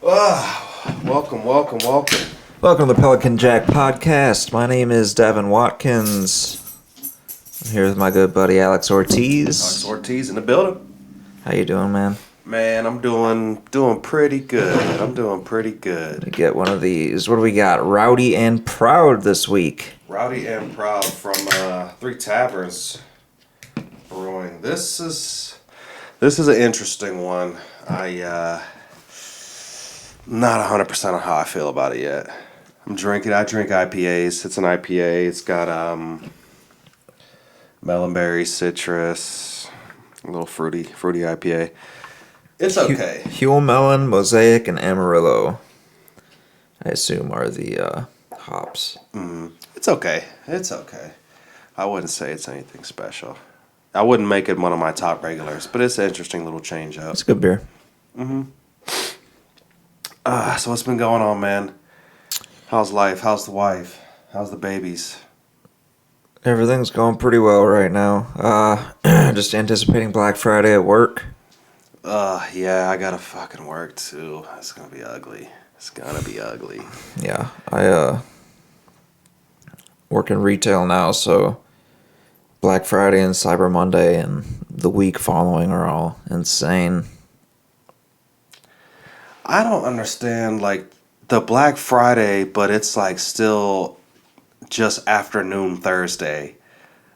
Welcome. Welcome to the Pelican Jack podcast. My name is Devin Watkins. I'm here with my good buddy Alex Ortiz. Alex Ortiz in the building. How you doing, man? Man, I'm doing pretty good. You get one of these. What do we got? Rowdy and Proud this week. Rowdy and Proud from Three Taverns Brewing. This is an interesting one. I not 100% on how I feel about it yet. I drink IPAs. It's an IPA. It's got melonberry, citrus, a little fruity IPA. It's okay. Huel Melon, Mosaic, and Amarillo, I assume, are the hops. It's okay. I wouldn't say it's anything special. I wouldn't make it one of my top regulars, but it's an interesting little change up. It's a good beer. So what's been going on, man? How's life? How's the wife? How's the babies? Everything's going pretty well right now. Just anticipating Black Friday at work. Yeah, I gotta fucking work too. It's gonna be ugly. Yeah, I work in retail now, so Black Friday and Cyber Monday and the week following are all insane. I don't understand, like, the Black Friday, but it's, like, still just afternoon Thursday.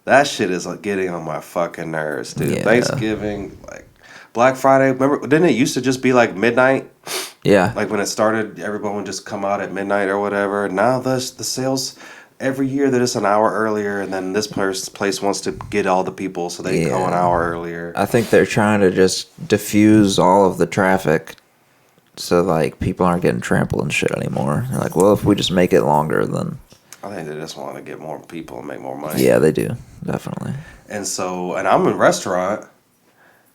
That shit is, like, getting on my fucking nerves, dude. Yeah. Thanksgiving, like, Black Friday, remember, didn't it used to just be, like, midnight? Yeah. Like, when it started, everyone would just come out at midnight or whatever. Now, the sales, every year, they're just an hour earlier, and then this place wants to get all the people, so they go an hour earlier. I think they're trying to just diffuse all of the traffic so, like, people aren't getting trampled and shit anymore. They're like, well, if we just make it longer, then... I think they just want to get more people and make more money. Yeah, they do. Definitely. And so, and I'm in a restaurant,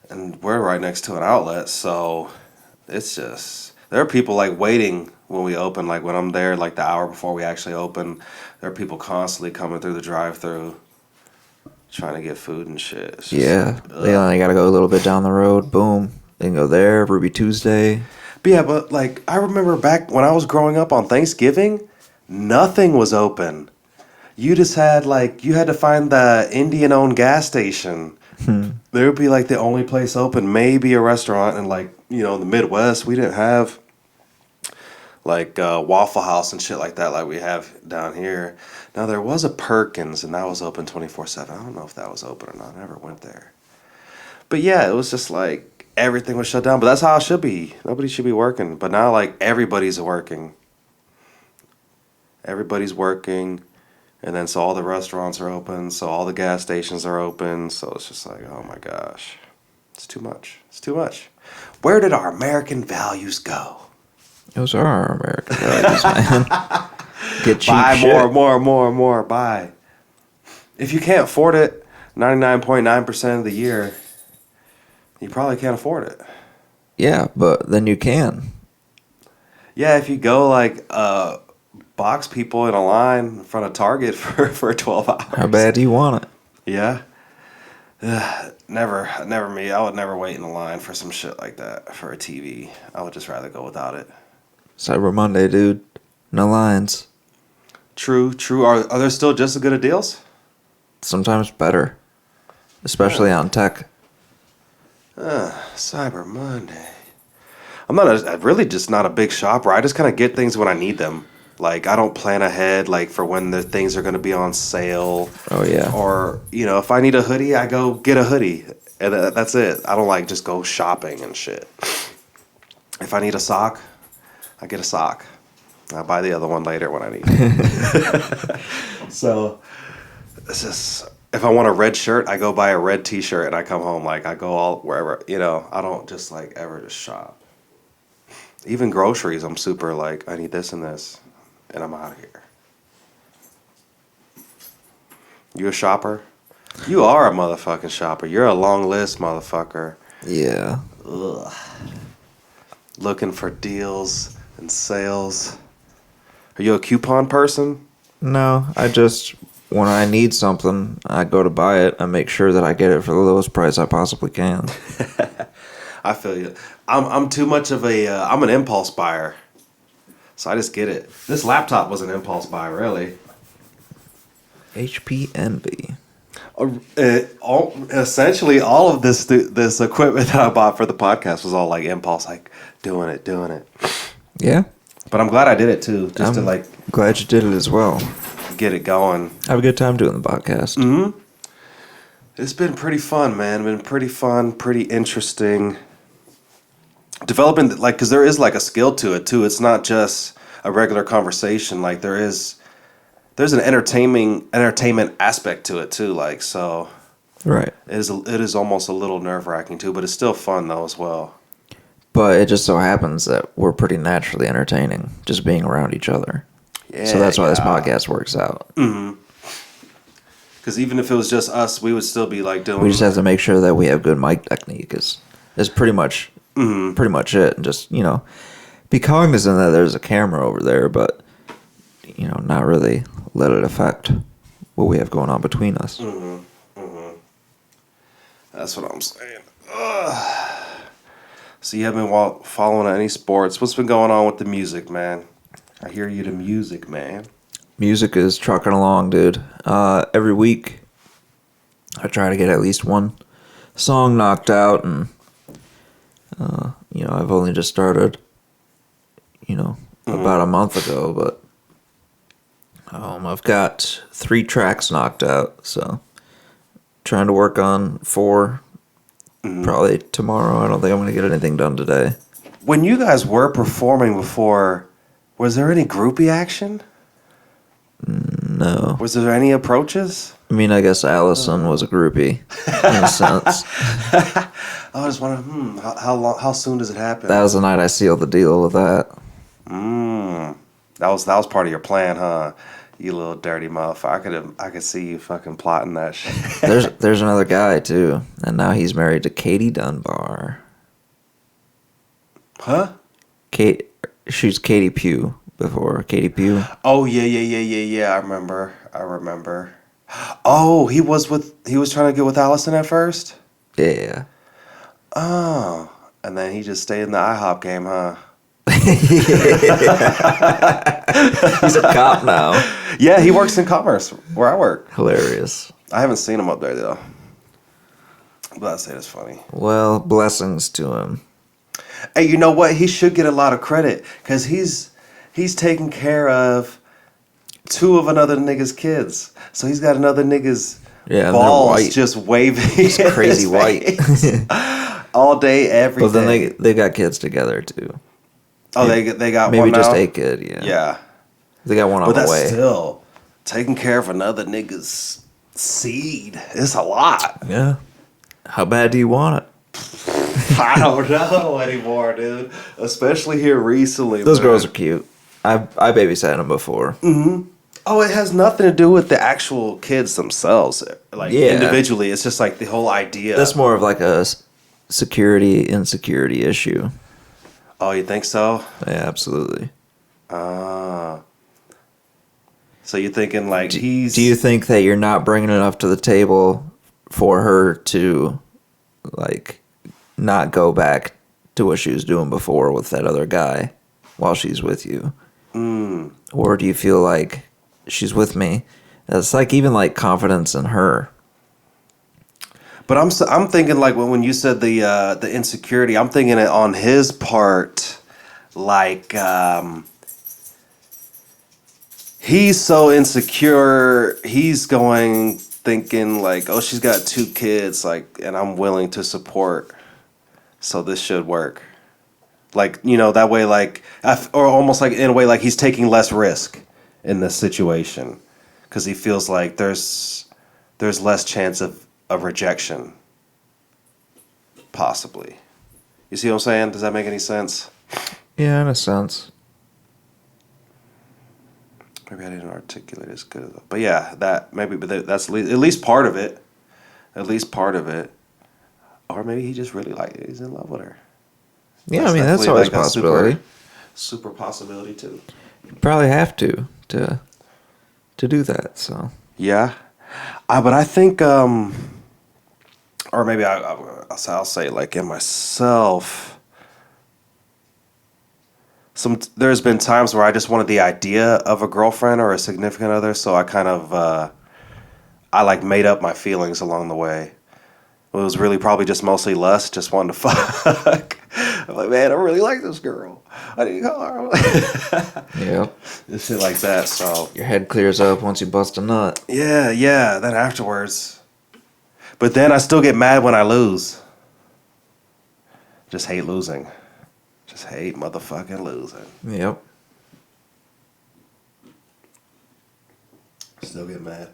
and we're right next to an outlet, so it's just... There are people, like, waiting when we open, like, when I'm there, like, the hour before we actually open. There are people constantly coming through the drive-thru trying to get food and shit. Just, yeah. They only got to go a little bit down the road. Boom. They can go there. Ruby Tuesday. But yeah, but, like, I remember back when I was growing up on Thanksgiving, nothing was open. You just had, like, you had to find the Indian-owned gas station. There would be, like, the only place open, maybe a restaurant. And, like, you know, in the Midwest, we didn't have, like, Waffle House and shit like that like we have down here. Now, there was a Perkins, and that was open 24/7. I don't know if that was open or not. I never went there. But, yeah, it was just, like, everything was shut down. But that's how it should be. Nobody should be working. But now, like, everybody's working. And then so all the restaurants are open. So all the gas stations are open. So it's just like, oh, my gosh. It's too much. Where did our American values go? Those are our American values, man. Get cheap Buy shit. more. Buy. If you can't afford it 99.9% of the year, you probably can't afford it. Yeah, but then you can. Yeah, if you go, like, box people in a line in front of Target for 12 hours. How bad do you want it? Yeah. Never me. I would never wait in a line for some shit like that for a TV. I would just rather go without it. Cyber Monday, dude. No lines. True. Are there still just as good of deals? Sometimes better. Especially on tech. Cyber Monday. I'm really just not a big shopper. I just kind of get things when I need them. Like, I don't plan ahead, like, for when the things are going to be on sale. Oh, yeah. Or, you know, if I need a hoodie, I go get a hoodie. And that's it. I don't, like, just go shopping and shit. If I need a sock, I get a sock. I'll buy the other one later when I need it. So, it's just... If I want a red shirt, I go buy a red t-shirt and I come home. Like, I go all wherever, you know. I don't just, like, ever just shop. Even groceries, I'm super, like, I need this and this. And I'm out of here. You a shopper? You are a motherfucking shopper. You're a long list motherfucker. Yeah. Ugh. Looking for deals and sales. Are you a coupon person? No, I just... When I need something, I go to buy it. I make sure that I get it for the lowest price I possibly can. I feel you. I'm too much of a I'm an impulse buyer, so I just get it. This laptop was an impulse buy, really. HP Envy. Essentially, all of this equipment that I bought for the podcast was all like impulse, like doing it. Yeah. But I'm glad I did it too, just to like glad you did it as well. get it going. Have a good time doing the podcast. Mm-hmm. It's been pretty fun, man. Been pretty fun, pretty interesting. Developing like because there is like a skill to it too. It's not just a regular conversation. Like there's an entertainment aspect to it too. Like so, Right. it is almost a little nerve-wracking too, but it's still fun though as well. But it just so happens that we're pretty naturally entertaining, just being around each other. Yeah, so that's why this podcast works out. Mm-hmm. Because even if it was just us, we would still be like doing. We just have to make sure that we have good mic technique. Is pretty much it, and just be cognizant that there's a camera over there, but not really let it affect what we have going on between us. That's what I'm saying. Ugh. So you haven't been following any sports? What's been going on with the music, man? I hear you, the music, man. Music is trucking along, dude. Every week, I try to get at least one song knocked out, and I've only just started, about a month ago, but I've got 3 tracks knocked out, so trying to work on 4. Probably tomorrow. I don't think I'm going to get anything done today. When you guys were performing before, was there any groupie action? No. Was there any approaches? I mean, I guess Alison was a groupie, in a sense. I just wonder, how soon does it happen? That was the night I sealed the deal with that. That was part of your plan, huh? You little dirty motherfucker. I could see you fucking plotting that shit. There's another guy, too, and now he's married to Katie Dunbar. Huh? She's Katie Pugh before. Katie Pugh. Oh, yeah. I remember. Oh, he was trying to get with Alison at first? Yeah. Oh, and then he just stayed in the IHOP game, huh? He's a cop now. Yeah, he works in commerce where I work. Hilarious. I haven't seen him up there though, but I say it's funny. Well, blessings to him. Hey, you know what? He should get a lot of credit because he's taking care of 2 of another nigga's kids. So he's got another nigga's balls just waving. He's crazy white. All day, every day. But then they got kids together too. Oh, they got maybe one now? Just a kid, yeah. Yeah. They got one on the way. But that's still taking care of another nigga's seed. It's a lot. Yeah. How bad do you want it? I don't know anymore, dude. Especially here recently. Those girls are cute. I babysat them before. Mm-hmm. Oh, it has nothing to do with the actual kids themselves. Like individually, it's just like the whole idea. That's more of like a insecurity issue. Oh, you think so? Yeah, absolutely. So you're thinking like Do you think that you're not bringing enough to the table for her to, like, not go back to what she was doing before with that other guy while she's with you? Or do you feel like she's with me? It's like even like confidence in her. But I'm thinking like when you said the insecurity, I'm thinking it on his part, like he's so insecure, he's thinking like, oh, she's got 2 kids, like, and I'm willing to support, so this should work, like that way, like, or almost like in a way like he's taking less risk in this situation because he feels like there's less chance of rejection, possibly. You see what I'm saying? Does that make any sense? Yeah, in a sense. Maybe I didn't articulate as good, but yeah, that's at least part of it. At least part of it, or maybe he just really he's in love with her. Yeah, that's always a possibility. Super possibility too. You probably have to do that. So yeah, but I think or maybe I'll say like in myself. There's been times where I just wanted the idea of a girlfriend or a significant other, so I kind of I like made up my feelings along the way. It was really probably just mostly lust, just wanting to fuck. I'm like, man, I really like this girl. I need to call her. Yep. And shit like that. So Your head clears up once you bust a nut. yeah. Then afterwards, but then I still get mad when I lose. Just hate losing. Just hate motherfucking losing. Yep. Still get mad.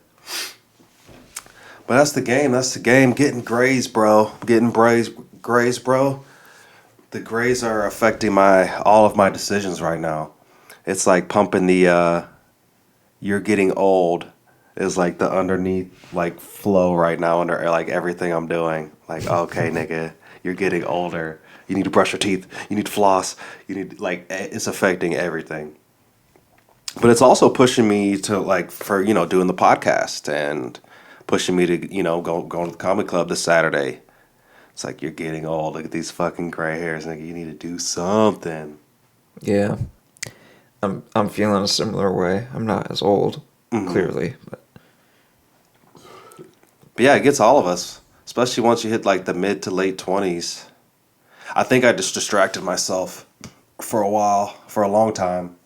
But that's the game. That's the game. Getting grays, bro. Getting grays, bro. The grays are affecting all of my decisions right now. It's like pumping the you're getting old is like the underneath like flow right now under like everything I'm doing. Like, okay, nigga, you're getting older. You need to brush your teeth. You need to floss. You need like it's affecting everything. But it's also pushing me to like for doing the podcast and pushing me to going to the comedy club this Saturday. It's like you're getting old. Look at these fucking gray hairs, nigga. You need to do something. Yeah. I'm feeling a similar way. I'm not as old, clearly, but yeah, it gets all of us, especially once you hit like the mid to late 20s. I think I just distracted myself for a long time,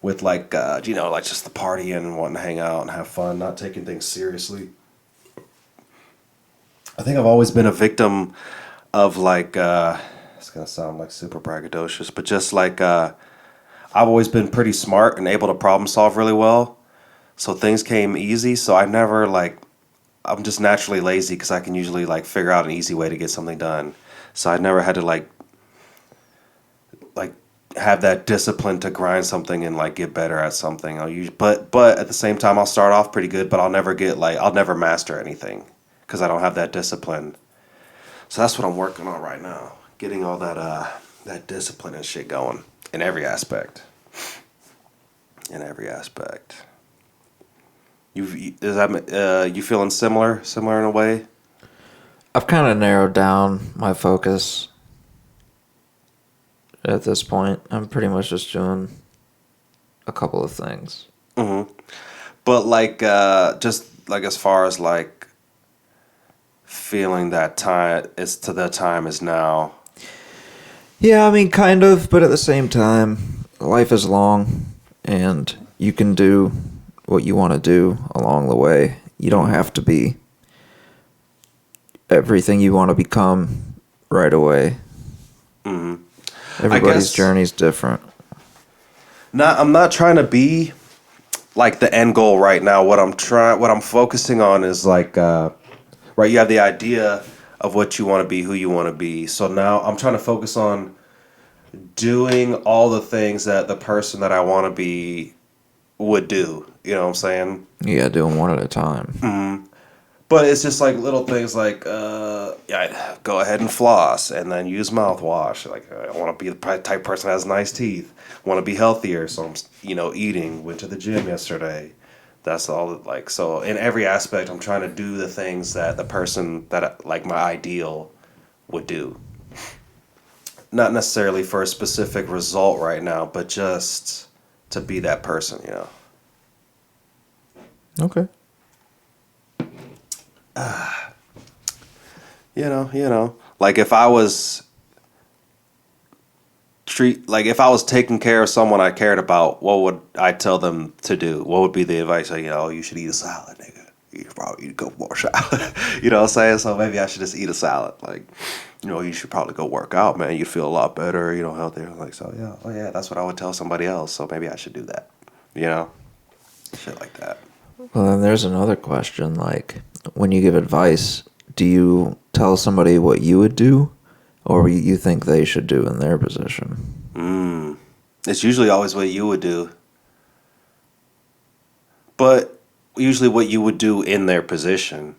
with like like just the partying and wanting to hang out and have fun, not taking things seriously. I think I've always been a victim of like it's gonna sound like super braggadocious, but just like I've always been pretty smart and able to problem solve really well, so things came easy. So I never like I'm just naturally lazy because I can usually like figure out an easy way to get something done. So I never had to like have that discipline to grind something and like get better at something. But at the same time I'll start off pretty good, but I'll never master anything because I don't have that discipline. So that's what I'm working on right now, getting all that discipline and shit going in every aspect. In every aspect. You feeling similar in a way? I've kind of narrowed down my focus at this point. I'm pretty much just doing a couple of things. Mm-hmm. But like, just like as far as like feeling that the time is now. Yeah, I mean, kind of, but at the same time, life is long, and you can do what you want to do along the way. You don't have to be everything you want to become right away. Mm-hmm. Everybody's journey's different. I'm not trying to be like the end goal right now. What I'm focusing on is like, right, you have the idea of what you want to be, who you want to be. So now I'm trying to focus on doing all the things that the person that I want to be would do. You know what I'm saying? Yeah, doing one at a time. Mm-hmm. But it's just like little things like, go ahead and floss and then use mouthwash. Like, I want to be the type person that has nice teeth. Want to be healthier, so I'm, eating. Went to the gym yesterday. That's all. Like, so in every aspect, I'm trying to do the things that the person that like my ideal would do. Not necessarily for a specific result right now, but just to be that person, Okay. Like if I was if I was taking care of someone I cared about, what would I tell them to do? What would be the advice? Like, you should eat a salad, nigga. You probably need to go more salad. You know what I'm saying? So maybe I should just eat a salad. Like, you should probably go work out, man. You'd feel a lot better, healthier. Like, so yeah, oh yeah, that's what I would tell somebody else. So maybe I should do that. Shit like that. Well, then there's another question. Like, when you give advice, do you tell somebody what you would do, or you think they should do in their position? It's usually always what you would do. But usually what you would do in their position.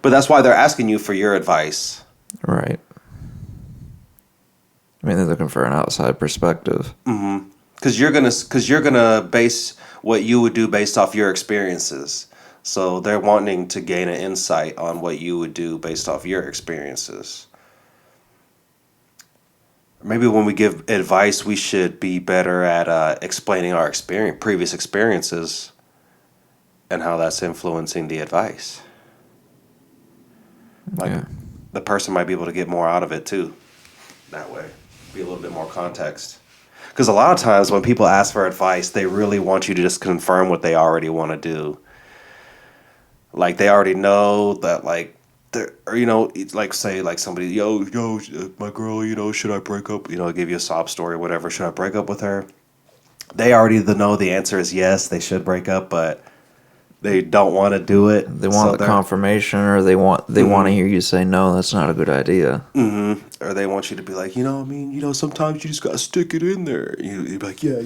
But that's why they're asking you for your advice. Right. I mean, they're looking for an outside perspective. Mm-hmm. Because you're gonna base what you would do based off your experiences. So they're wanting to gain an insight on what you would do based off your experiences. Maybe when we give advice, we should be better at explaining our previous experiences, and how that's influencing the advice. Like Yeah. the person might be able to get more out of it too. That way, be a little bit more context. Because a lot of times when people ask for advice, they really want you to just confirm what they already want to do. Like they already know that, like, or like say like somebody, yo, my girl, should I break up? Give you a sob story or whatever. Should I break up with her? They already know the answer is yes. They should break up, but they don't want to do it. They want the confirmation, or they want to hear you say no. That's not a good idea. Mm-hmm. Or they want you to be like, sometimes you just gotta stick it in there. You'd be like, yeah.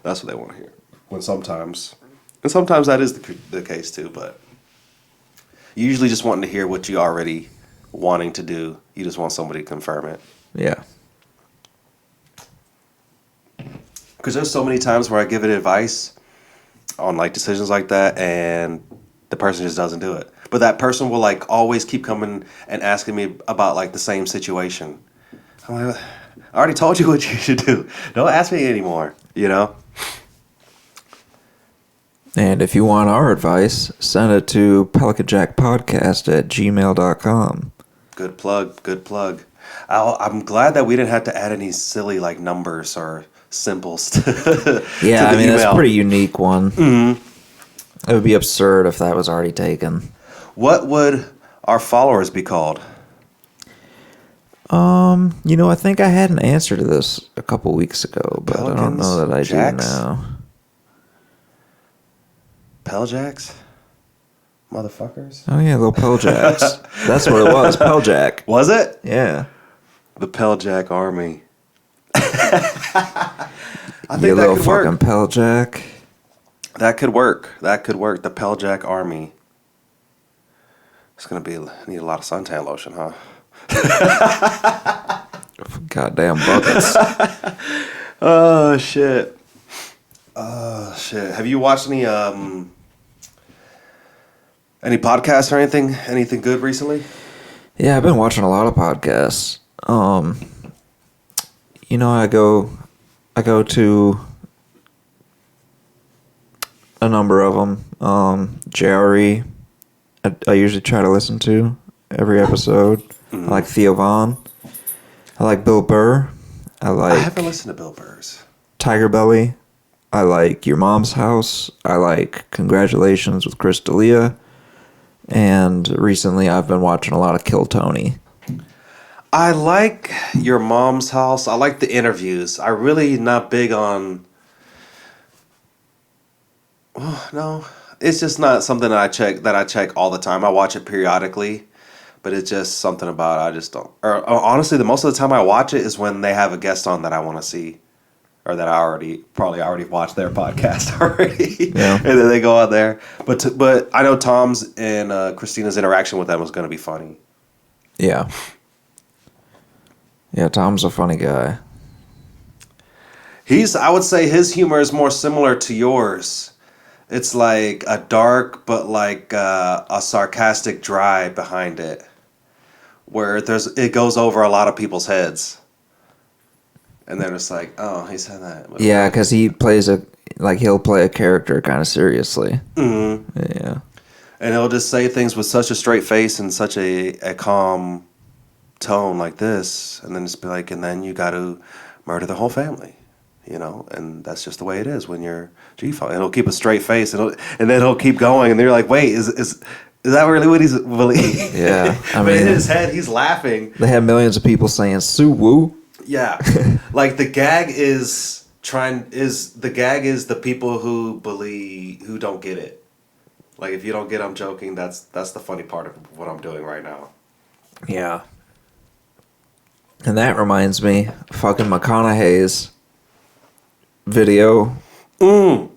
That's what they want to hear. And sometimes that is the case too. But you usually just wanting to hear what you already wanting to do. You just want somebody to confirm it. Yeah. Because there's so many times where I give it advice on like decisions like that, and the person just doesn't do it. But that person will like always keep coming and asking me about like the same situation. I'm like, I already told you what you should do. Don't ask me anymore. And if you want our advice, send it to pelicanjackpodcast@gmail.com. Good plug. I'm glad that we didn't have to add any silly like numbers or symbols to Yeah, to the that's a email. pretty unique one. Mm-hmm. It would be absurd if that was already taken. What would our followers be called? I think I had an answer to this a couple weeks ago, but I don't know that I Jacks? do now. Peljacks? Motherfuckers? Oh yeah, little Peljacks. That's what it was, Peljack. Was it? Yeah. The Peljack Army. I think You that little could fucking work. Peljack. That could work. The Peljack Army. It's gonna need a lot of suntan lotion, huh? Goddamn buckets. Oh shit. Have you watched any podcasts or anything good recently? Yeah, I've been watching a lot of podcasts. I go to a number of them. JRE, I usually try to listen to every episode. I like Theo Vaughn. I like Bill Burr. I haven't listened to Bill Burr's. Tiger Belly. I like Your Mom's House. I like Congratulations with Chris D'Elia. And recently I've been watching a lot of Kill Tony. I like Your Mom's House. I like the interviews. I really not big on... Oh, no. It's just not something that I check all the time. I watch it periodically, but it's just something about it I just don't... Or honestly, the most of the time I watch it is when they have a guest on that I want to see. Or that I already watched their podcast already. Yeah. And then they go out there. But I know Tom's and Christina's interaction with them was going to be funny. Yeah. Yeah, Tom's a funny guy. I would say his humor is more similar to yours. It's like a dark, but like a sarcastic drive behind it. Where it goes over a lot of people's heads. And then it's like, oh, he said that. Yeah, because he plays he'll play a character kind of seriously. Mm-hmm. Yeah. And he'll just say things with such a straight face and such a calm tone like this. And then just be like, and then you got to murder the whole family. And that's just the way it is when you're G-Funk. And he'll keep a straight face, and then he'll keep going. And they're like, wait, is that really what he's believing? Yeah. But in his head, he's laughing. They have millions of people saying, Sue Woo. Yeah, like the gag is the people who don't get it. Like if you don't get I'm joking, that's the funny part of what I'm doing right now. Yeah. And that reminds me, fucking McConaughey's video. Did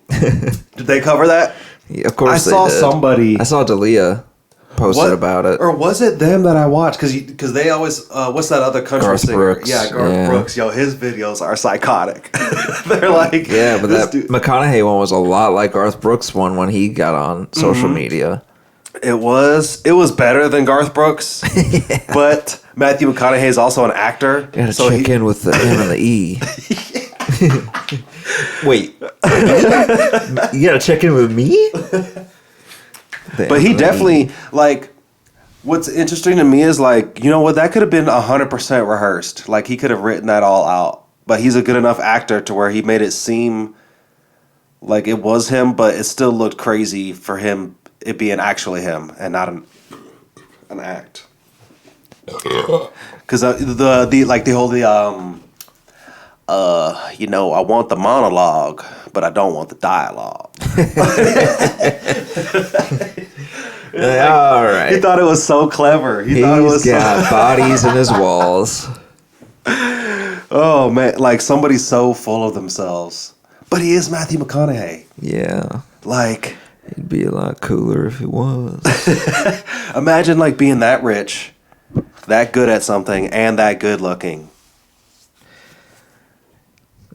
they cover that? Yeah, of course I saw they did. somebody. I saw D'Elia. posted about it. Or was it them that I watched? Because they always what's that other country Garth singer? Brooks. Yeah, Garth Brooks. Yo, his videos are psychotic. They're like, yeah, but that McConaughey one was a lot like Garth Brooks one when he got on social media. It was better than Garth Brooks, but Matthew McConaughey is also an actor. You gotta check in with the M and the E. Wait, you gotta check in with me? But he definitely, like, what's interesting to me is, like, you know what, that could have been 100% rehearsed. Like, he could have written that all out. But he's a good enough actor to where he made it seem like it was him, but it still looked crazy for him, it being actually him and not an act. Because the whole you know, I want the monologue, but I don't want the dialogue. All right. He thought it was so clever. He's got bodies in his walls. Oh man, like somebody's so full of themselves. But he is Matthew McConaughey. Yeah. Like, he'd be a lot cooler if he was. Imagine like being that rich, that good at something, and that good looking.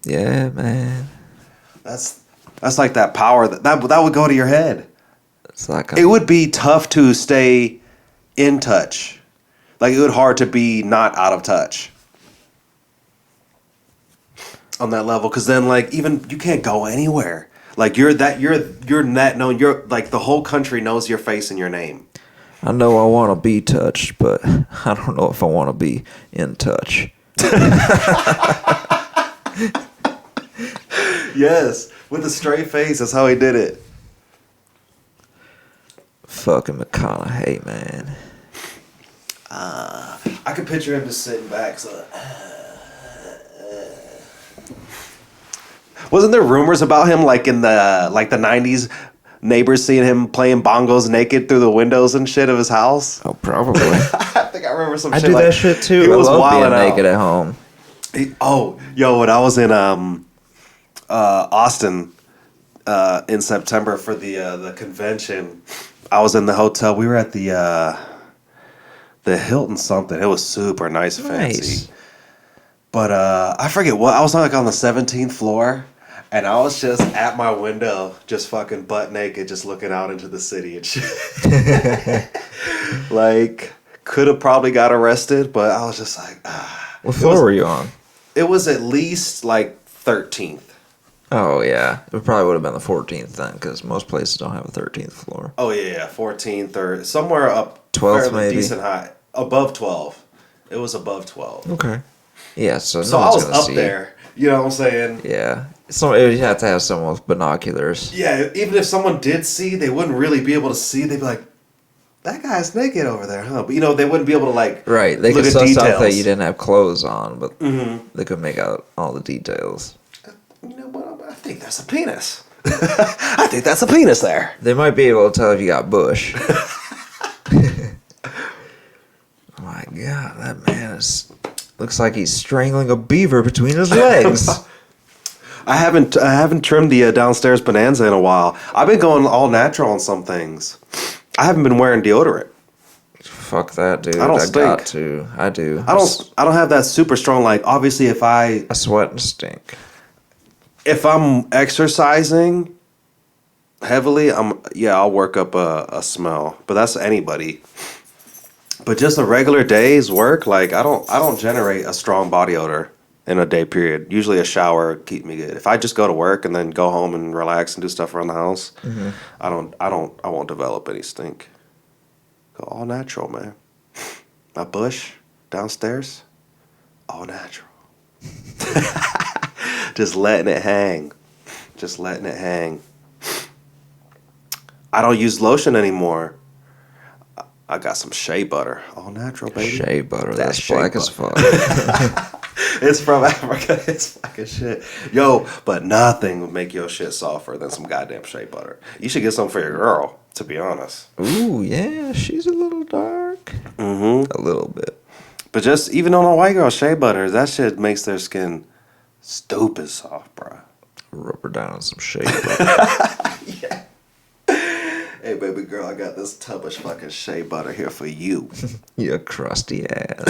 Yeah, man. That's like that power that would go to your head. It's like it would be tough to stay in touch. Like it would hard to be not out of touch on that level, because then like even you can't go anywhere. Like you're that known. You're like the whole country knows your face and your name. I know I want to be touched, but I don't know if I want to be in touch. Yes, with a straight face. That's how he did it. Fucking McConaughey, man. I could picture him just sitting back. So, wasn't there rumors about him like in the 90s? Neighbors seeing him playing bongos naked through the windows and shit of his house. Oh, probably. I think I remember some. I shit do like, that shit too. He was I love wilding being out. naked at home. When I was in Austin in September for the convention, I was in the hotel. We were at the Hilton something. It was super nice, fancy. But I forget what I was like on the 17th floor, and I was just at my window, just fucking butt naked, just looking out into the city and shit. Like, could have probably got arrested, but I was just like, ah. What floor were you on? It was at least like 13th. Oh, yeah. It probably would have been the 14th then, because most places don't have a 13th floor. Oh, yeah, 14th or somewhere up 12th, maybe. Decent high. Above 12. It was above 12. Okay. Yeah, so I was up there. You know what I'm saying? Yeah. So you have to have someone with binoculars. Yeah, even if someone did see, they wouldn't really be able to see. They'd be like, that guy's naked over there, huh? But, they wouldn't be able to, like, right. They look could at suss details. out that you didn't have clothes on, but they could make out all the details. You know what? I think that's a penis. I think that's a penis there. They might be able to tell if you got bush. Oh my God, that man looks like he's strangling a beaver between his legs. I haven't trimmed the downstairs Bonanza in a while. I've been going all natural on some things. I haven't been wearing deodorant. Fuck that, dude. I don't stink. Got to. I do. I don't have that super strong. Like obviously, I sweat and stink. If I'm exercising heavily, I'll work up a smell. But that's anybody. But just a regular day's work, like I don't generate a strong body odor in a day period. Usually a shower keep me good. If I just go to work and then go home and relax and do stuff around the house, I won't develop any stink. Go all natural, man. My bush downstairs, all natural. Just letting it hang. Just letting it hang. I don't use lotion anymore. I got some shea butter. All natural, baby. Shea butter. That's black as fuck. It's from Africa. It's fucking shit. Yo, but nothing would make your shit softer than some goddamn shea butter. You should get some for your girl, to be honest. Ooh, yeah. She's a little dark. Mm-hmm. A little bit. But just, even on a white girl, shea butter, that shit makes their skin stupid soft, bro. Rub her down with some shea butter. Yeah. Hey, baby girl, I got this tub of fucking shea butter here for you. You crusty ass.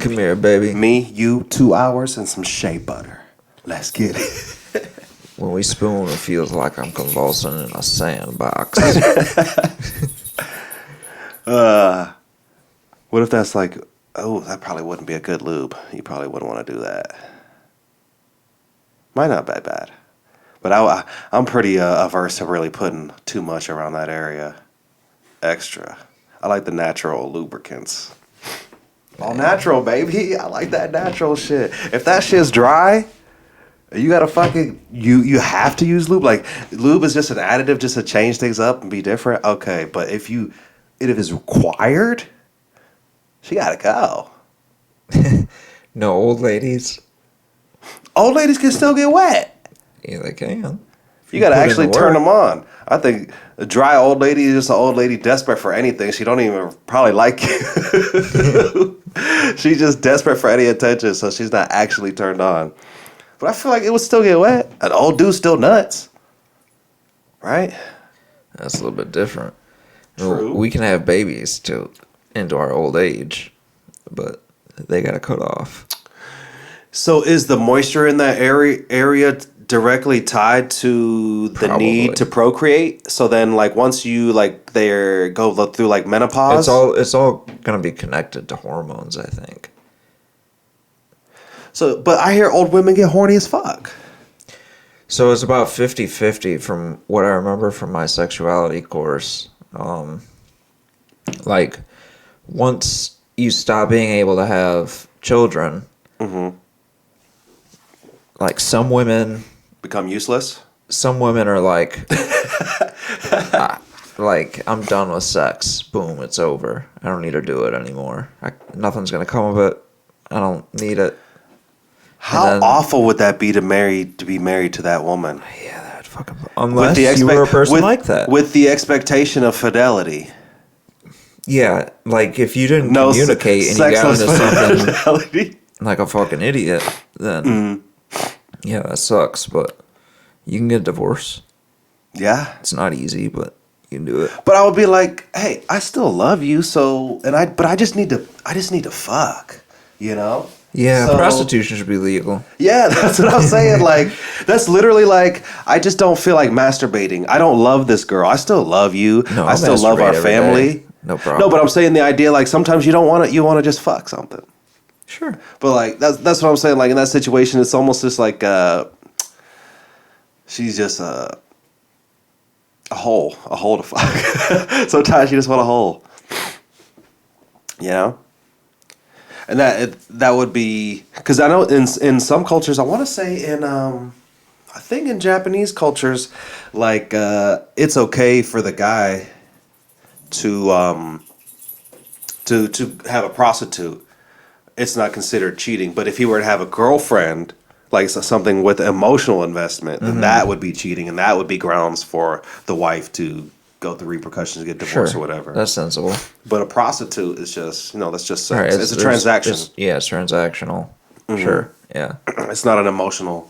Come here, baby. Me, you, 2 hours, and some shea butter. Let's get it. When we spoon, it feels like I'm convulsing in a sandbox. What if that's like, oh, that probably wouldn't be a good lube. You probably wouldn't want to do that. Might not be bad. But I'm pretty averse to really putting too much around that area. Extra. I like the natural lubricants. All natural, baby. I like that natural shit. If that shit's dry, you gotta fucking you have to use lube. Like lube is just an additive, just to change things up and be different. Okay, but if it's required, she gotta go. No old ladies. Old ladies can still get wet. Yeah, they can. You gotta actually turn them on. I think a dry old lady is just an old lady desperate for anything. She don't even probably like you. She's just desperate for any attention, so she's not actually turned on. But I feel like it would still get wet. An old dude's still nuts. Right? That's a little bit different. True. We can have babies till into our old age, but they gotta cut off. So is the moisture in that area directly tied to the need to procreate? So then, like, once you go through like menopause, it's all gonna be connected to hormones, I think. So, but I hear old women get horny as fuck. So it's about 50-50 from what I remember from my sexuality course. Like, once you stop being able to have children, like some women become useless. Some women are like, like, I'm done with sex. Boom, it's over. I don't need to do it anymore. Nothing's gonna come of it. I don't need it. How awful would that be to be married to that woman? Yeah, that fucking. Unless you were a person like that, with the expectation of fidelity. Yeah, like if you didn't communicate and you got into something fidelity. Like a fucking idiot, then yeah, that sucks. But you can get a divorce. Yeah, it's not easy, but you can do it. But I would be like, hey, I still love you, but I just need to fuck, you know. Yeah, so, prostitution should be legal. Yeah, that's what I'm saying. Like, that's literally like, I just don't feel like masturbating. I don't love this girl. I still love you. No, I still love our family. Day. No problem. No, but I'm saying the idea, like, sometimes you don't want to, you want to just fuck something. Sure. But, like, that's what I'm saying. Like, in that situation, it's almost just like, she's just a hole to fuck. Sometimes you just want a hole. You know? And that would be, because I know in some cultures, I want to say I think in Japanese cultures, like it's okay for the guy to have a prostitute. It's not considered cheating. But if he were to have a girlfriend, like something with emotional investment, then that would be cheating, and that would be grounds for the wife to go through repercussions, get divorced or whatever. That's sensible. But a prostitute is just, that's just sex. Right, it's a transaction. It's transactional. Mm-hmm. Sure, yeah. It's not an emotional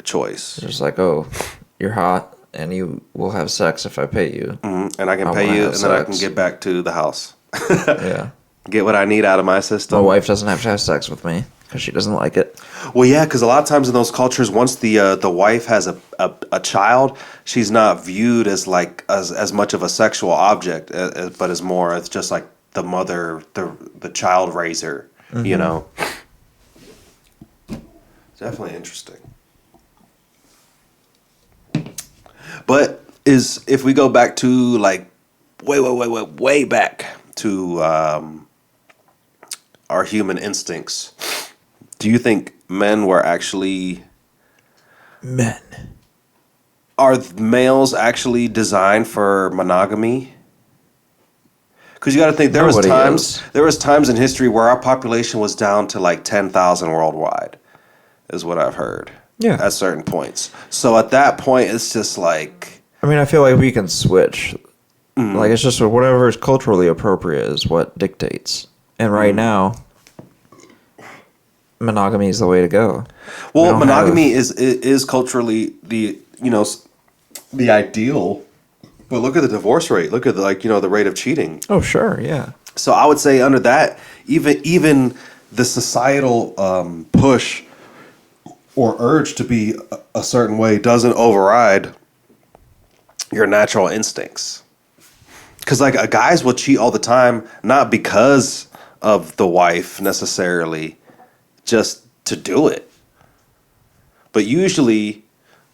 choice. It's just like, oh, you're hot, and you will have sex if I pay you. Mm-hmm. And I can pay you, and then I can get back to the house. Yeah. Get what I need out of my system. My wife doesn't have to have sex with me because she doesn't like it. Well, yeah, because a lot of times in those cultures, once the wife has a child, she's not viewed as like as much of a sexual object, but as more it's just like the mother, the child raiser. You know, definitely interesting. But if we go back to like way back to our human instincts, do you think men were actually men? Are males actually designed for monogamy? Because you got to think there was times in history where our population was down to like 10,000 worldwide, is what I've heard. Yeah, at certain points. So at that point, it's just like, I mean, I feel like we can switch. Like it's just whatever is culturally appropriate is what dictates. And right now, monogamy is the way to go. Well, monogamy is culturally the ideal. But look at the divorce rate. Look at the rate of cheating. Oh, sure, yeah. So I would say under that, even the societal push or urge to be a certain way doesn't override your natural instincts. Because guys will cheat all the time, not because of the wife necessarily, just to do it. But usually,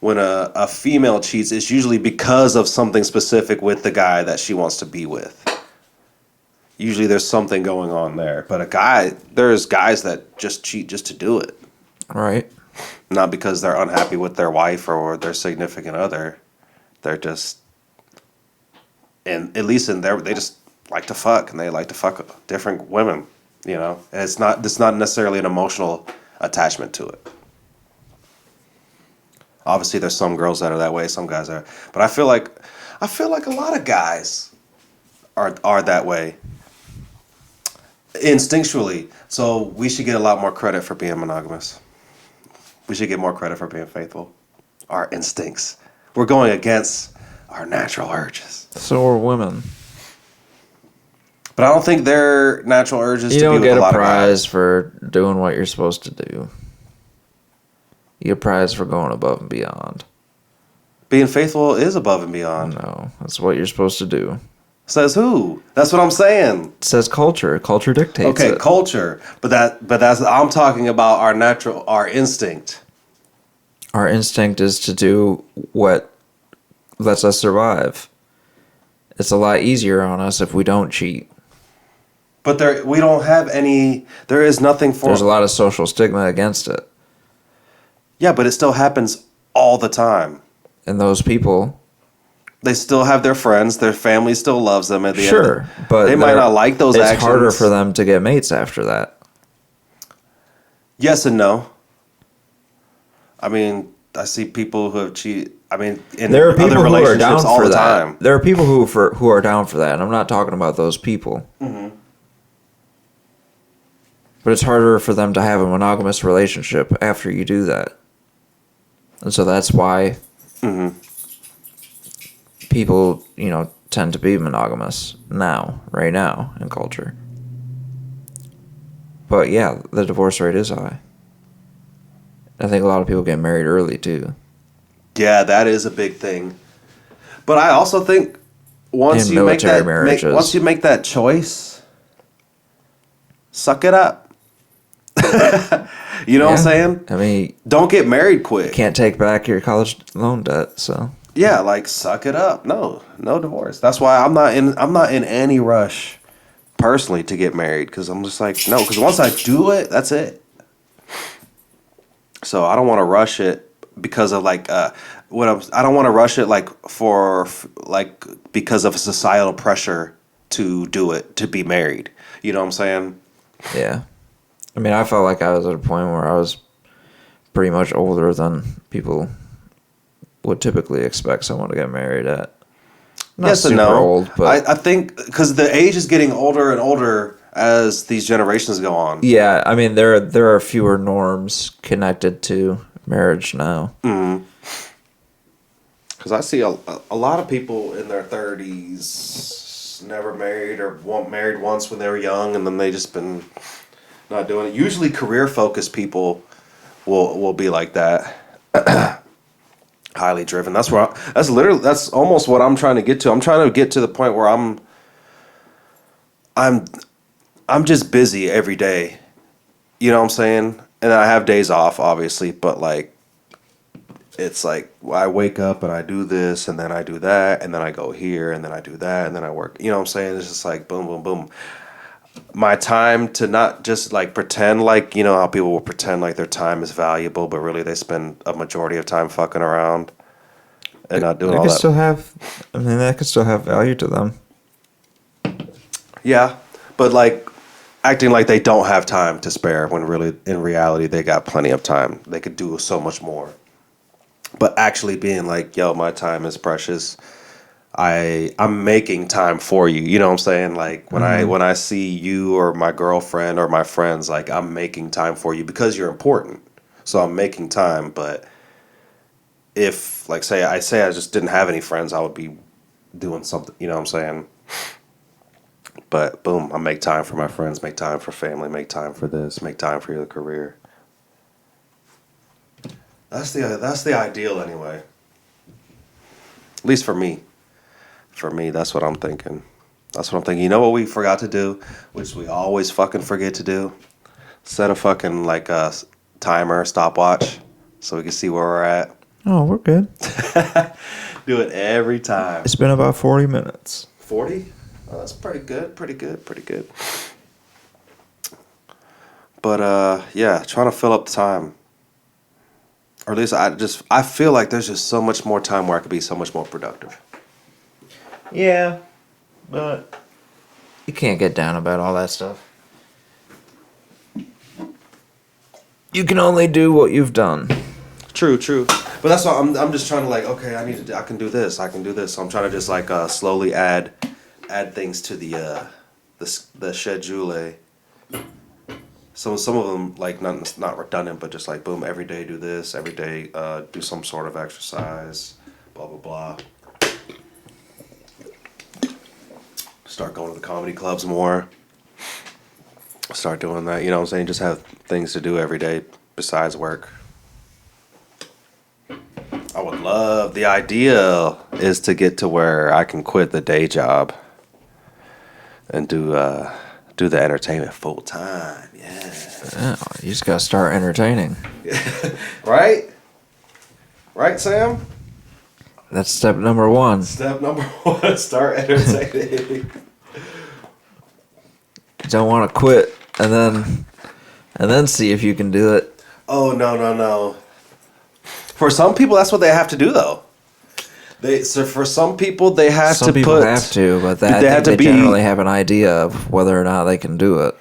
when a female cheats, it's usually because of something specific with the guy that she wants to be with. Usually there's something going on there. But there's guys that just cheat just to do it. Right. Not because they're unhappy with their wife or their significant other. They're just, and at least they just like to fuck, and they like to fuck different women. It's not necessarily an emotional attachment to it. Obviously, there's some girls that are that way, some guys are, but I feel like a lot of guys are that way instinctually. So we should get a lot more credit for being monogamous. We should get more credit for being faithful. Our instincts. We're going against our natural urges. So are women. But I don't think their natural urges You to don't be with get a a lot of prize guys. for doing what you're supposed to do. You get a prize for going above and beyond. Being faithful is above and beyond. No, that's what you're supposed to do. Says who? That's what I'm saying. It says culture. Culture dictates it. Okay, culture. But that's I'm talking about our instinct. Our instinct is to do what lets us survive. It's a lot easier on us if we don't cheat. But we don't have any. There is nothing for. There's a lot of social stigma against it. Yeah, but it still happens all the time. And those people, they still have their friends. Their family still loves them. At the sure, end, but they might not like those actions. It's harder for them to get mates after that. Yes and no. I mean, I see people who have cheated. I mean, in there are people other who are relationships down all for the that. time. There are people who are down for that, and I'm not talking about those people. Mm-hmm. But it's harder for them to have a monogamous relationship after you do that. And so that's why people, tend to be monogamous right now in culture. But yeah, the divorce rate is high. I think a lot of people get married early too. Yeah, that is a big thing. But I also think once you make that choice, suck it up. You know what I'm saying? I mean, don't get married quick. Can't take back your college loan debt, so. Yeah, suck it up. No divorce. That's why I'm not in any rush personally to get married, because I'm just no, because once I do it, that's it. So I don't want to rush it because of I don't want to rush it because of societal pressure to do it, to be married. You know what I'm saying? Yeah. I mean, I felt like I was at a point where I was pretty much older than people would typically expect someone to get married at. Not yes and super no. old, but I think because the age is getting older and older as these generations go on. Yeah, I mean, there are fewer norms connected to marriage now. Mm-hmm. Because I see a lot of people in their 30s never married or married once when they were young, and then they just been not doing it. Usually career-focused people will be like that. Highly driven. That's almost what I'm trying to get to. I'm trying to get to the point where I'm just busy every day. You know what I'm saying? And I have days off, obviously, but it's I wake up and I do this, and then I do that, and then I go here, and then I do that, and then I work. You know what I'm saying? It's just boom, boom, boom. My time to not just pretend how people will pretend their time is valuable, but really they spend a majority of time fucking around and not doing all that. That could still have value to them. Yeah, but acting like they don't have time to spare when really in reality they got plenty of time. They could do so much more. But actually being yo, my time is precious. I'm making time for you. You know what I'm saying? When I see you or my girlfriend or my friends, I'm making time for you because you're important. So I'm making time, but if, like, say I just didn't have any friends, I would be doing something, you know what I'm saying? But boom, I make time for my friends, make time for family, make time for this, make time for your career. That's the ideal anyway. At least for me. For me, that's what I'm thinking. That's what I'm thinking. You know what we forgot to do, which we always fucking forget to do? Set a fucking like a timer, stopwatch, so we can see where we're at. Oh, we're good. Do it every time. It's been about 40 minutes. 40? Oh, that's pretty good. Pretty good. But yeah, trying to fill up the time. Or at least I feel like there's just so much more time where I could be so much more productive. Yeah, but you can't get down about all that stuff. You can only do what you've done. True. But that's why I'm just trying to like, okay, I can do this. So I'm trying to just like slowly add things to the schedule. Some of them like not redundant, but just like boom, every day do this, every day do some sort of exercise, blah blah blah. Start going to the comedy clubs more. Start doing that, you know what I'm saying? Just have things to do every day besides work. I would love, the idea is to get to where I can quit the day job and do the entertainment full time. Yeah. You just gotta start entertaining. Right, Sam? That's step number one. Step number one, start entertaining. You don't want to quit and then see if you can do it. Oh no. For some people, that's what they have to do, though. For some people, they have Some to people put. have to, but they generally have an idea of whether or not they can do it.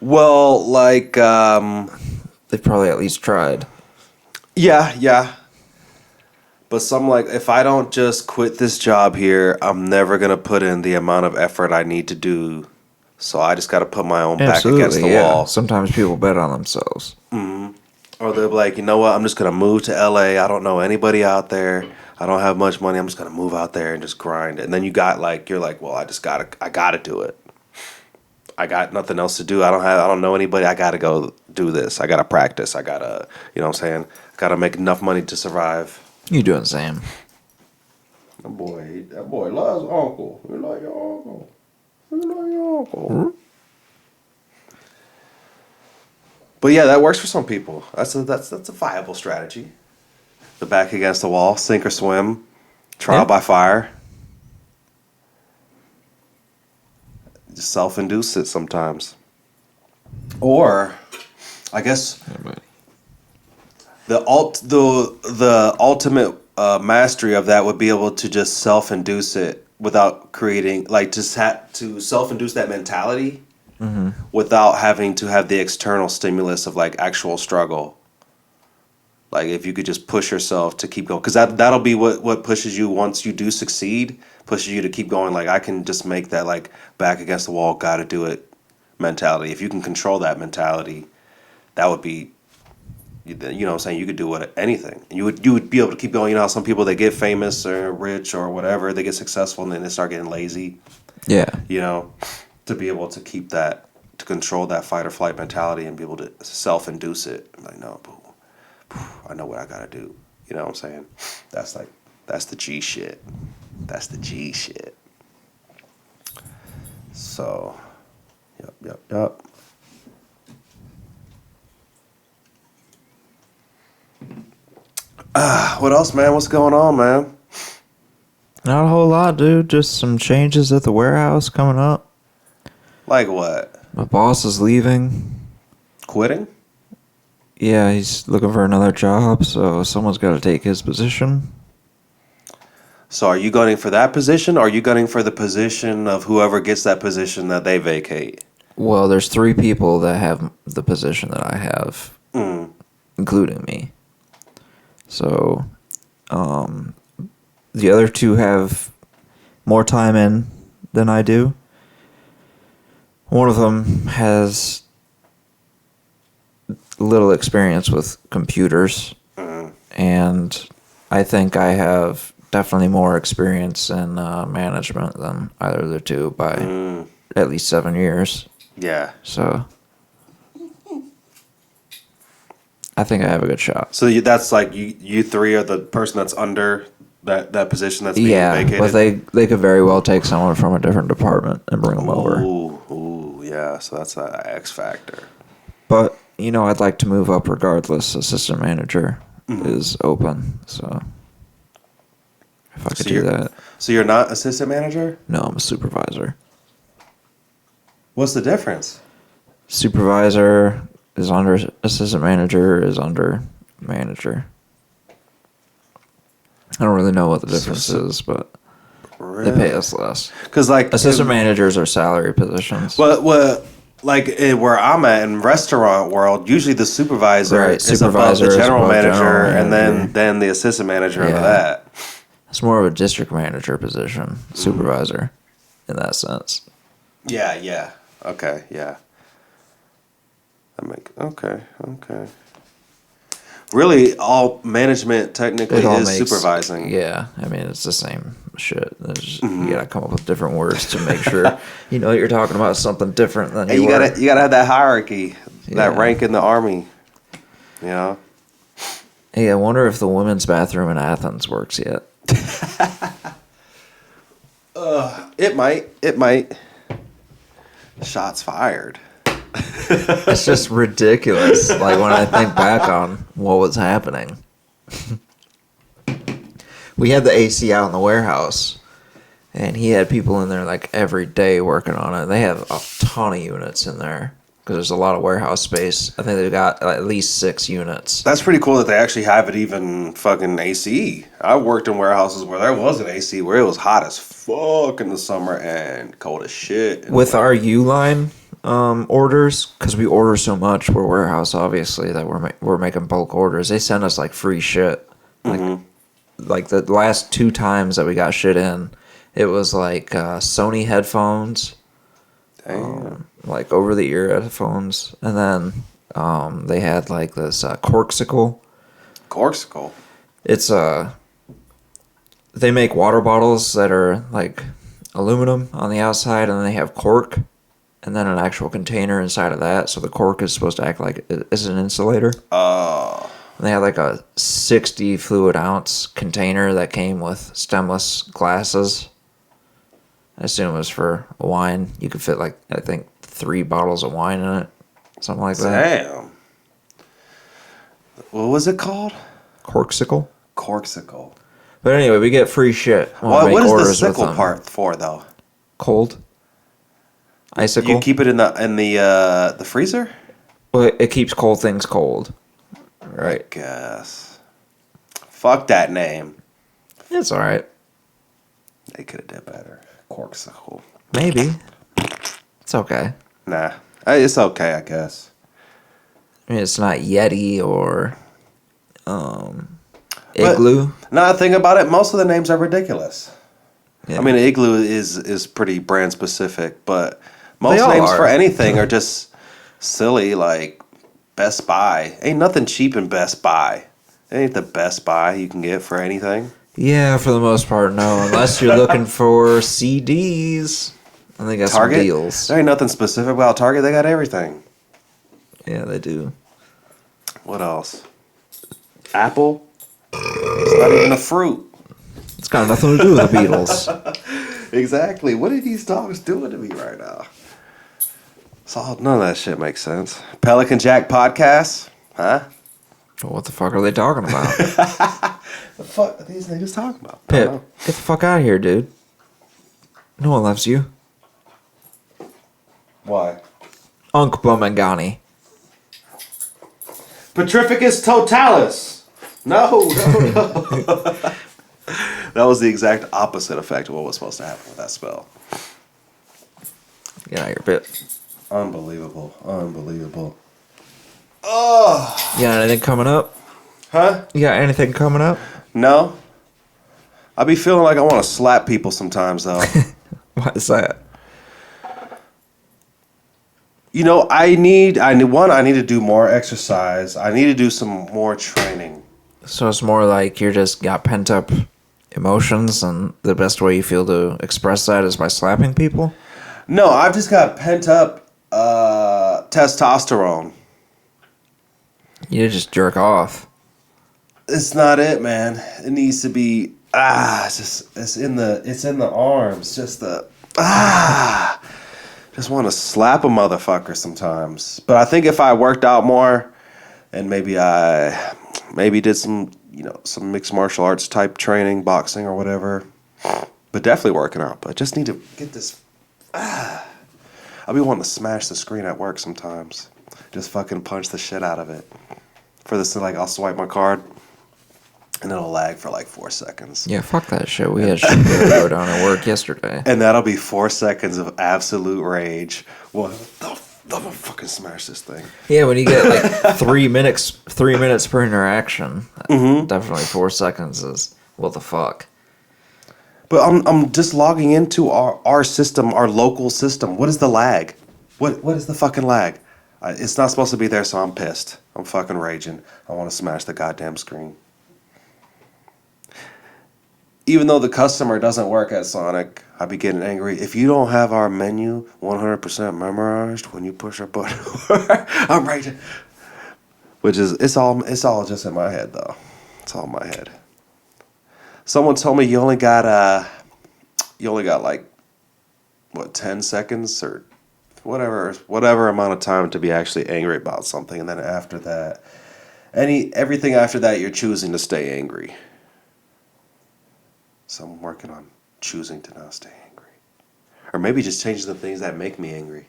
Well, like, They've probably at least tried. yeah. But some like, if I don't just quit this job here, I'm never gonna put in the amount of effort I need to do. So I just got to put my own back against the wall. Sometimes people bet on themselves. Mm-hmm. Or they're like, you know what? I'm just gonna move to LA. I don't know anybody out there. I don't have much money. I'm just gonna move out there and just grind. And then you're like, well, I gotta do it. I got nothing else to do. I don't know anybody. I gotta go do this. I gotta practice. I gotta, you know what I'm saying? I gotta make enough money to survive. You doing, Sam? That boy loves uncle. You like your uncle. Hmm? But yeah, that works for some people. That's a viable strategy. The back against the wall, sink or swim, trial by fire. Just self-induce it sometimes. Or, I guess the ultimate mastery of that would be able to just self-induce it without creating, like, just have to self-induce that mentality without having to have the external stimulus of like actual struggle. Like if you could just push yourself to keep going, because that'll be what pushes you once you do succeed, pushes you to keep going. Like I can just make that like back against the wall, gotta do it mentality. If you can control that mentality, that would be, you know what I'm saying, you could do anything. You would be able to keep going. You know how some people, they get famous or rich or whatever, they get successful and then they start getting lazy. Yeah. You know, to be able to keep that, to control that fight or flight mentality and be able to self-induce it. I'm like, no, I know what I gotta do. You know what I'm saying? That's the G shit. That's the G shit. So, yep. What else, man? What's going on, man? Not a whole lot, dude. Just some changes at the warehouse coming up. Like what? My boss is leaving. Quitting? Yeah, he's looking for another job, so someone's got to take his position. So are you gunning for that position, or are you gunning for the position of whoever gets that position that they vacate? Well, there's 3 people that have the position that I have, including me. So, the other 2 have more time in than I do. One of them has little experience with computers, and I think I have definitely more experience in management than either of the two by at least 7 years. Yeah. So I think I have a good shot. So that's like you three are the person that's under that position that's being vacated? But they could very well take someone from a different department and bring them over. Ooh, yeah. So that's an X factor. But, I'd like to move up regardless. Assistant manager is open, so if I could do that. So you're not assistant manager? No, I'm a supervisor. What's the difference? Supervisor is under assistant manager is under manager. I don't really know what the difference is, but really? they pay us less. Because assistant managers are salary positions. Well, like where I'm at in restaurant world, usually the supervisor is above the general manager, and then the assistant manager under that. It's more of a district manager position, supervisor, in that sense. Yeah. Okay, yeah. Okay. Really, all management technically is supervising. Yeah, I mean, it's the same shit. You gotta come up with different words to make sure you're talking about something different than you were. You gotta have that hierarchy, that rank in the army. Yeah. Hey, I wonder if the women's bathroom in Athens works yet. It might. Shots fired. It's just ridiculous. Like when I think back on what was happening. We had the AC out in the warehouse, and he had people in there like every day working on it. They have a ton of units in there because there's a lot of warehouse space. I think they've got at least 6 units. That's pretty cool that they actually have it even fucking AC. I worked in warehouses where there was an AC where it was hot as fuck in the summer and cold as shit. With our U-line orders, because we order so much, we're warehouse obviously that we're making bulk orders. They send us like free shit. Like the last 2 times that we got shit in, it was like Sony headphones. Like over-the-ear headphones, and then they had like this Corksicle. Corksicle? It's they make water bottles that are like aluminum on the outside, and then they have cork, and then an actual container inside of that. So the cork is supposed to act like it's an insulator. Oh. And they had like a 60 fluid ounce container that came with stemless glasses. I assume it was for wine. You could fit like, I think, 3 bottles of wine in it. Something like that. Damn. What was it called? Corksicle. But anyway, we get free shit. What is the sickle part for, though? Cold. Icicle. You keep it in the freezer? Well, it keeps cold things cold. Right. I guess. Fuck that name. It's alright. They could have did better. Corksicle. Maybe. It's okay. Nah. It's okay, I guess. I mean, it's not Yeti or Igloo. Now I think about it, most of the names are ridiculous. Yeah. I mean, Igloo is pretty brand specific, but most names for anything are just silly, like Best Buy. Ain't nothing cheap in Best Buy. It ain't the Best Buy you can get for anything. Yeah, for the most part, no. Unless you're looking for CDs. And they got Target? some deals. There ain't nothing specific about Target. They got everything. Yeah, they do. What else? Apple? It's not even a fruit. It's got nothing to do with the Beatles. Exactly. What are these dogs doing to me right now? None of that shit makes sense. Pelican Jack podcast? Huh? Well, what the fuck are they talking about? The fuck are these niggas talking about? Pip, get the fuck out of here, dude. No one loves you. Why? Unc Blumengani. Petrificus totalis. No. That was the exact opposite effect of what was supposed to happen with that spell. Get out of here, Pip. Unbelievable. Oh. You got anything coming up? Huh? You got anything coming up? No. I be feeling like I want to slap people sometimes, though. Why is that? You know, I need to do more exercise. I need to do some more training. So it's more like you're just got pent up emotions, and the best way you feel to express that is by slapping people? No, I've just got pent up testosterone. You just jerk off. It's not it, man. It needs to be it's in the arms. Just just want to slap a motherfucker sometimes. But I think if I worked out more and maybe I did some mixed martial arts type training, boxing or whatever, but definitely working out. But I just need to get this. I'll be wanting to smash the screen at work sometimes. Just fucking punch the shit out of it. For this, like, I'll swipe my card, and it'll lag for like 4 seconds. Yeah, fuck that shit. We had shit to go down at work yesterday. And that'll be 4 seconds of absolute rage. Well, I'll fucking smash this thing. Yeah, when you get like 3 minutes per interaction, definitely 4 seconds is what the fuck. But I'm just logging into our system, our local system. What is the lag? What is the fucking lag? It's not supposed to be there, so I'm pissed. I'm fucking raging. I want to smash the goddamn screen. Even though the customer doesn't work at Sonic, I'd be getting angry. If you don't have our menu 100% memorized when you push a button, I'm raging. Which is, it's all just in my head, though. It's all in my head. Someone told me you only got like, what, 10 seconds or whatever amount of time to be actually angry about something, and then after that, everything after that, you're choosing to stay angry. So I'm working on choosing to not stay angry, or maybe just changing the things that make me angry.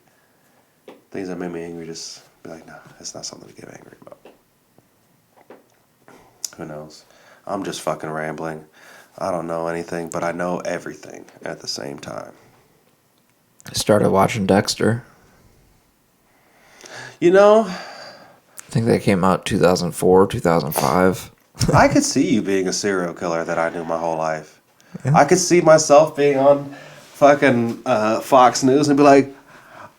Things that make me angry, just be like, nah, it's not something to get angry about. Who knows? I'm just fucking rambling. I don't know anything, but I know everything at the same time. I started watching Dexter. I think that came out 2004, 2005. I could see you being a serial killer that I knew my whole life. Yeah. I could see myself being on fucking Fox News and be like,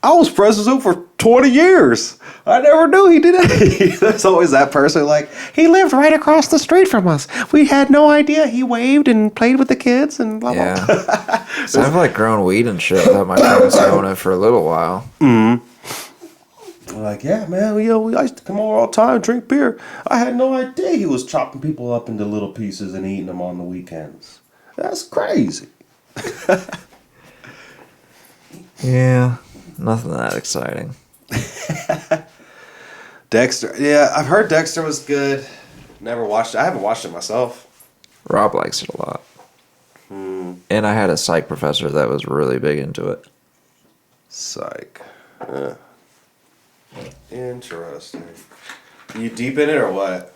I was president for 20 years. I never knew he did it. There's always that person like, he lived right across the street from us. We had no idea. He waved and played with the kids and blah, blah, blah. Yeah. So I've like grown weed and shit without my parents knowing it for a little while. Mm-hmm. Like, yeah, man, we used to come over all the time, drink beer. I had no idea he was chopping people up into little pieces and eating them on the weekends. That's crazy. Yeah, nothing that exciting. Dexter, yeah, I've heard Dexter was good. Never watched it. I haven't watched it myself. Rob likes it a lot. And I had a psych professor that was really big into it. Psych. Interesting. You deep in it or what?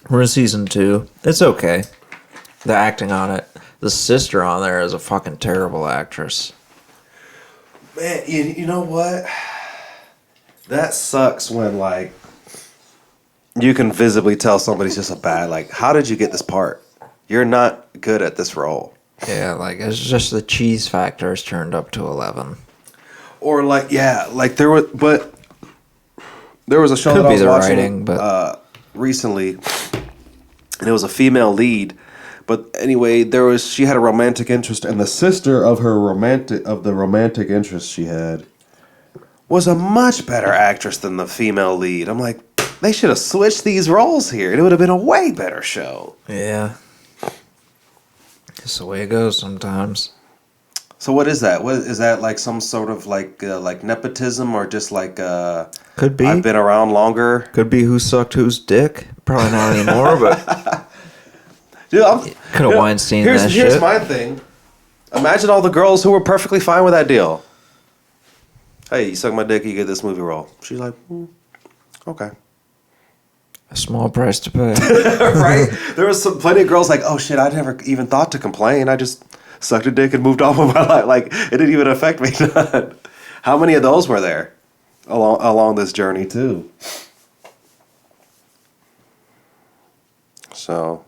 We're in season 2. It's okay. The acting on it. The sister on there is a fucking terrible actress. Man, you know what? That sucks when, like, you can visibly tell somebody's just a bad, like, how did you get this part? You're not good at this role. Yeah, like, it's just the cheese factor is turned up to 11. Or, like, yeah, like, there was a show Could that I be was the watching writing, but recently, and it was a female lead. But anyway, she had a romantic interest, and the sister of the romantic interest she had was a much better actress than the female lead. I'm like, they should have switched these roles here. It would have been a way better show. yeah. It's the way it goes sometimes. So what is that? What is that, like some sort of like nepotism, or just like Could be. I've been around longer? Could be who sucked whose dick. Probably not anymore, but Dude, could have Weinstein that shit. Here's my thing. Imagine all the girls who were perfectly fine with that deal. Hey, you suck my dick, you get this movie role. She's like, okay. A small price to pay. Right? There was plenty of girls like, oh shit, I never even thought to complain. I just sucked a dick and moved on with my life. Like, it didn't even affect me. How many of those were there along this journey too? So,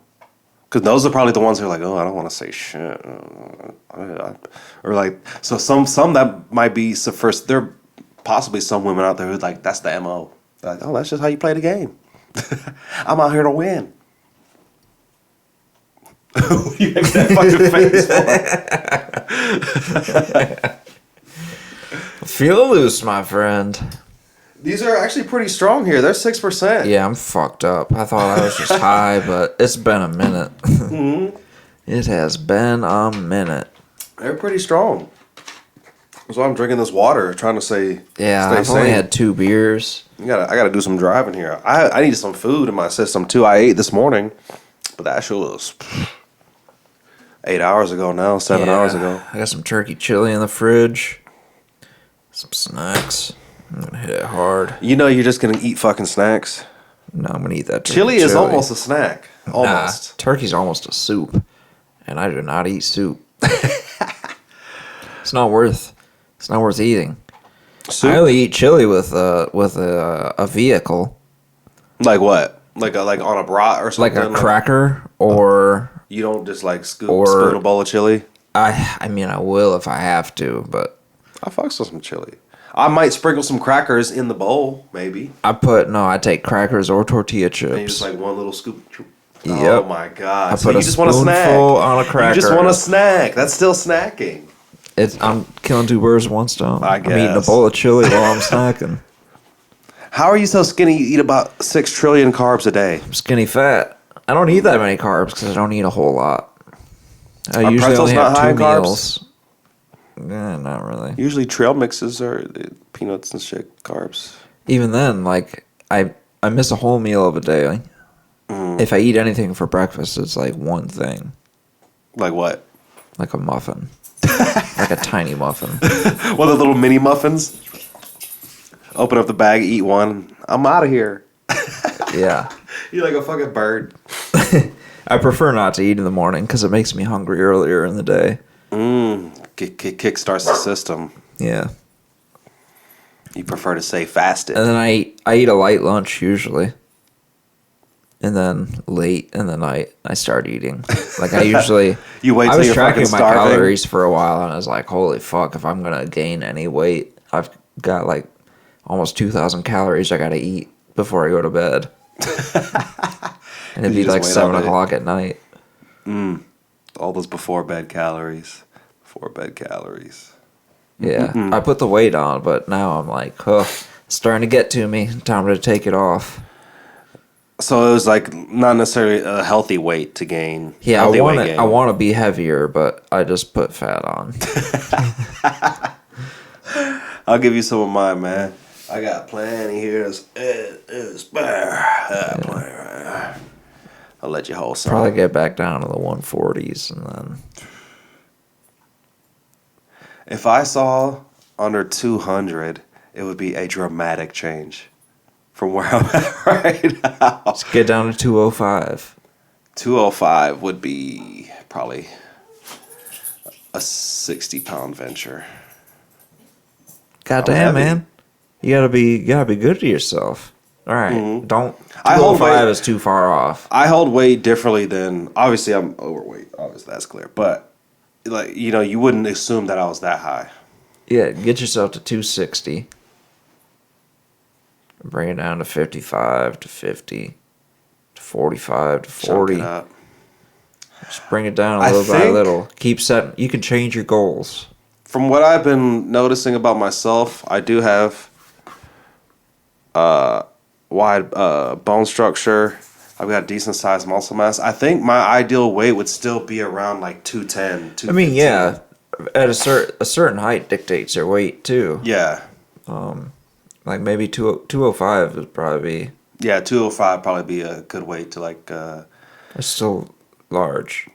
because those are probably the ones who are like, oh, I don't want to say shit. Or like, so some that might be, so first, there are possibly some women out there who like, that's the MO. They're like, oh, that's just how you play the game. I'm out here to win. You make that fucking face for? Feel loose, my friend. These are actually pretty strong here. They're 6%. Yeah, I'm fucked up. I thought I was just high, but it's been a minute. Mm-hmm. It has been a minute. They're pretty strong. That's why I'm drinking this water, trying to stay I've sane. only had 2 beers. I gotta do some driving here. I need some food in my system too. I ate this morning, but that shit was 8 hours ago now, 7 hours ago. I got some turkey chili in the fridge. Some snacks. I'm gonna hit it hard. You know you're just gonna eat fucking snacks. No, I'm gonna eat that turkey Chili is almost a snack. Almost. Nah, turkey's almost a soup, and I do not eat soup. It's not worth eating. Soup? I only eat chili with a vehicle, Like what? Like on a brat or like something? a cracker, or You don't just like spoon a bowl of chili? I mean I will if I have to, but I fucks with some chili. I might sprinkle some crackers in the bowl, maybe. I take crackers or tortilla And chips. just like one little scoop. Yep. Oh my god! I So put you a just want a snack spoonful on a cracker. You just want a snack. That's still snacking. I'm killing 2 birds with 1 stone. I I'm eating a guess. bowl of chili while I'm snacking. How are you so skinny? You eat about 6 trillion carbs a day. I'm skinny fat. I don't eat that many carbs because I don't eat a whole lot. I Are usually pretzels only not have high 2 in carbs? meals. Not really. Usually trail mixes are peanuts and shit carbs. Even then, like I miss a whole meal of a day. If I eat anything for breakfast, it's like one thing, Like what? like a muffin, like a tiny muffin. One of the little mini muffins. Open up the bag, eat one. I'm out of here. Yeah. You're like a fucking bird. I prefer not to eat in the morning because it makes me hungry earlier in the day. Kickstarts the system. Yeah. You prefer to stay fasted. And then I eat a light lunch usually. And then late in the night, I start eating. Like I usually... You wait I till was you're tracking fucking my starving. calories for a while, and I was like, holy fuck, if I'm going to gain any weight, I've got like almost 2,000 calories I got to eat before I go to bed. And it'd be You just like wait 7 all day. o'clock at night. All those before bed calories. Before bed calories. Yeah. I put the weight on, but now I'm like, it's starting to get to me. Time to take it off. So it was like not necessarily a healthy weight to gain. Yeah, Healthy weight gain. I want to be heavier, but I just put fat on. I'll give you some of mine, man. I got plenty here. I'll let you hold some. Probably get back down to the 140s and then... If I saw under 200, it would be a dramatic change from where I'm at right now. Let's get down to 205. 205 would be probably a 60-pound venture. Goddamn, heavy. man. You gotta be good to yourself. All right, don't. I hold 205 weight- is too far off. I hold weight differently than, obviously I'm overweight. Obviously that's clear. But like, you wouldn't assume that I was that high. Yeah, get yourself to 260. Bring it down to 55 to 50 to 45 to 40. Chunk it up. Just bring it down I little by think- little. Keep setting. You can change your goals. From what I've been noticing about myself, I do have wide bone structure. I've got decent sized muscle mass. I think my ideal weight would still be around like 210, 215. I mean, yeah, at a certain height dictates your weight too. Yeah. Like maybe 205 would probably be. Yeah, 205 probably be a good weight to like. It's still large.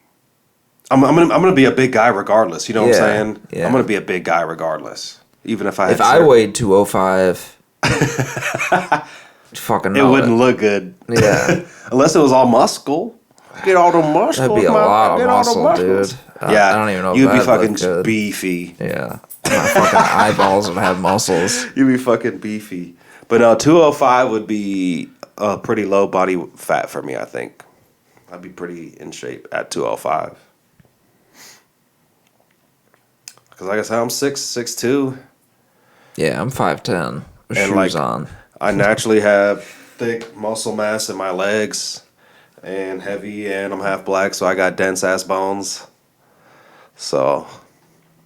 I'm gonna be a big guy regardless. You know what I'm Yeah, saying? yeah. I'm gonna be a big guy regardless, even if I. If I weighed 205, fucking it know wouldn't look good. Yeah. Unless it was all muscle. Get all the muscle. That'd be a lot of muscle, dude. Yeah, I don't even know. You'd if be that'd look fucking good. beefy. Yeah, my fucking eyeballs would have muscles. You'd be fucking beefy. But no, 205 would be a pretty low body fat for me, I think. I'd be pretty in shape at 205. Because like I said, I'm 6'2". Yeah, I'm 5'10" with And, shoes like, on. I naturally have thick muscle mass in my legs. and heavy, and I'm half black, so I got dense ass bones. So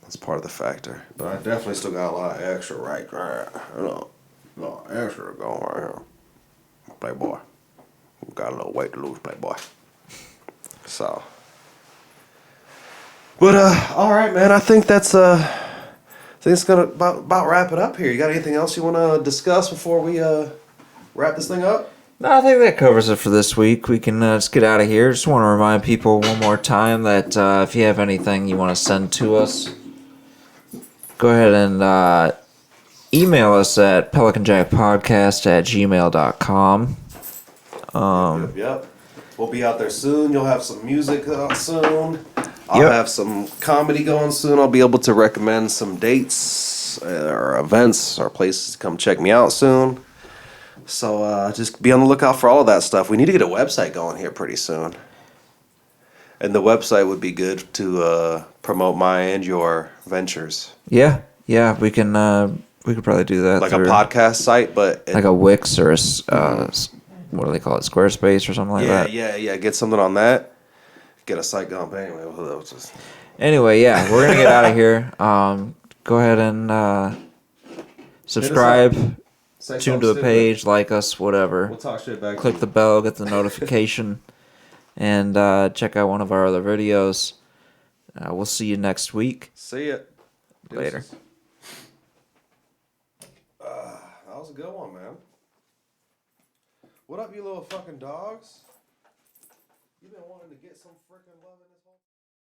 that's part of the factor. But I definitely still got a lot of extra right there. A lot of extra going right here. Playboy. Got a little weight to lose, Playboy. So. But all right, man. I think that's it's gonna about wrap it up here. You got anything else you want to discuss before we wrap this thing up? No, I think that covers it for this week. We can just get out of here. Just want to remind people one more time that if you have anything you want to send to us, go ahead and email us at pelicanjackpodcast@gmail.com. Yep. We'll be out there soon. You'll have some music out soon. I'll have some comedy going soon. I'll be able to recommend some dates or events or places to come check me out soon. So just be on the lookout for all of that stuff. We need to get a website going here pretty soon. And the website would be good to promote my and your ventures. Yeah, we can. We could probably do that. Like a podcast site, but... like a Wix or a... what do they call it? Squarespace or something like that? Yeah. Get something on that. Get a site going. But anyway, Anyway, yeah, we're going to get out of here. Go ahead and subscribe. Tune to the page, like us, whatever. We'll talk shit back. Click the bell, get the notification, and check out one of our other videos. We'll see you next week. See ya. Later. That was a good one, man. What up, you little fucking dogs? You been wanting to get some freaking loving.